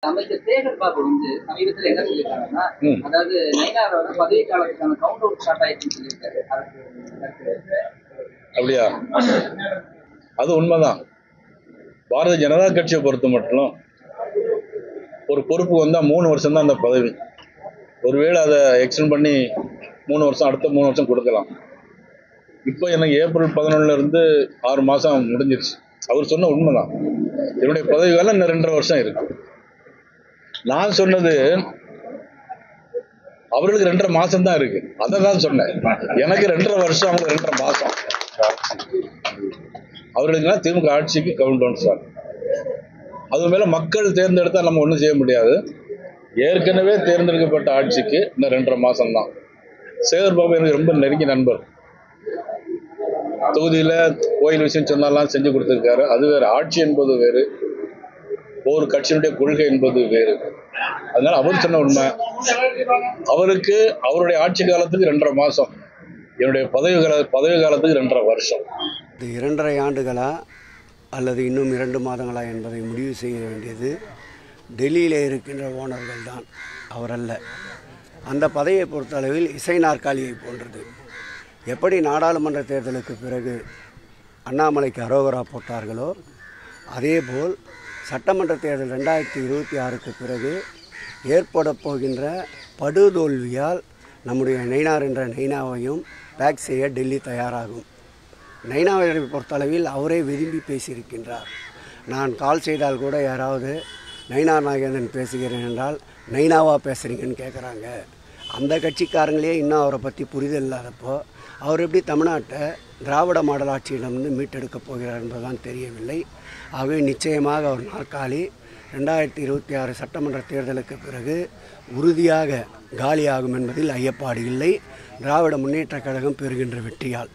அமைச்சர் சேகர் பாபு வந்து சமீபத்தில் என்ன சொல்லியிருக்காங்கன்னா, அதாவது நயினாரோட பதவி காலத்துக்கான கவுண்ட் அவுட் ஸ்டார்ட் ஆயிடுச்சுன்னு சொல்லியிருக்காரு. அப்படியா? அது உண்மைதான். பாரதிய ஜனதா கட்சியை பொறுத்த மட்டும் ஒரு பொறுப்பு வந்தால் 3 வருஷம் தான் அந்த பதவி. ஒருவேளை அதை எக்ஸ்டெண்ட் பண்ணி 3 வருஷம், அடுத்த 3 வருஷம் கொடுக்கலாம். இப்போ எனக்கு ஏப்ரல் 11 இருந்து 6 மாதம் முடிஞ்சிருச்சு. அவர் சொன்ன உண்மைதான். என்னுடைய பதவி காலம் இன்னும் 2.5 வருஷம் இருக்கு. நான் சொன்னது அவர்களுக்கு 2.5 மாசம் தான் இருக்கு. அதை தான் சொன்னேன். எனக்கு 2.5 வருஷம், அவங்களுக்கு 2.5 மாசம். அவர்களுக்குலாம் திமுக ஆட்சிக்கு கவுண்ட் டவுன் சார். அது மேல மக்கள் தேர்ந்தெடுத்தா நம்ம ஒன்றும் செய்ய முடியாது. ஏற்கனவே தேர்ந்தெடுக்கப்பட்ட ஆட்சிக்கு இன்னும் 2.5 மாசம் தான். சேகர் பாபு எனக்கு ரொம்ப நெருங்கிய நண்பர். தொகுதியில கோயில் விஷயம் சொன்னாலாம் செஞ்சு கொடுத்திருக்காரு. அது வேறு. ஆட்சி என்பது வேறு, ஒவ்வொரு கட்சியினுடைய கொள்கை என்பது வேறு. அதனால அவர் சொன்ன உண்மை. அவருக்கு அவருடைய ஆட்சி காலத்துக்கு 2.5 மாசம், என்னுடைய பதவி காலத்துக்கு 2.5 வருஷம். இது 2.5 ஆண்டுகளா அல்லது இன்னும் 2 மாதங்களா என்பதை முடிவு செய்ய வேண்டியது டெல்லியில் இருக்கின்ற ஓனர்கள் தான், அவரல்ல. அந்த பதவியை பொறுத்தளவில் இசை நாற்காலியை போன்றது. எப்படி நாடாளுமன்ற தேர்தலுக்கு பிறகு அண்ணாமலைக்கு அரோகரா போட்டார்களோ, அதேபோல் சட்டமன்ற தேர்தல் 2026க்கு பிறகு ஏற்பட போகின்ற படுதோல்வியால் நம்முடைய நயினார் என்ற நயினாவையும் பேக் செய்ய டெல்லி தயாராகும். நயினாவை பொறுத்தளவில் அவரே விரும்பி பேசியிருக்கின்றார். நான் கால் செய்தால் கூட யாராவது நயினார் நாகேந்திரன் பேசுகிறேன் என்றால் நயினாவா பேசுகிறீங்கன்னு கேட்குறாங்க. அந்த கட்சிக்காரங்களே இன்னும் அவரை பற்றி புரிதல் இல்லாதப்போ அவர் எப்படி தமிழ்நாட்டை திராவிட மாடல் ஆட்சியிடமிருந்து மீட்டெடுக்கப் போகிறார் என்பதுதான் தெரியவில்லை. ஆகவே நிச்சயமாக ஒரு நாற்காலி 2026 சட்டமன்ற தேர்தலுக்கு பிறகு உறுதியாக காலியாகும் என்பதில் ஐயப்பாடு இல்லை. திராவிட முன்னேற்றக் கழகம் பெறுகின்ற வெற்றியால்.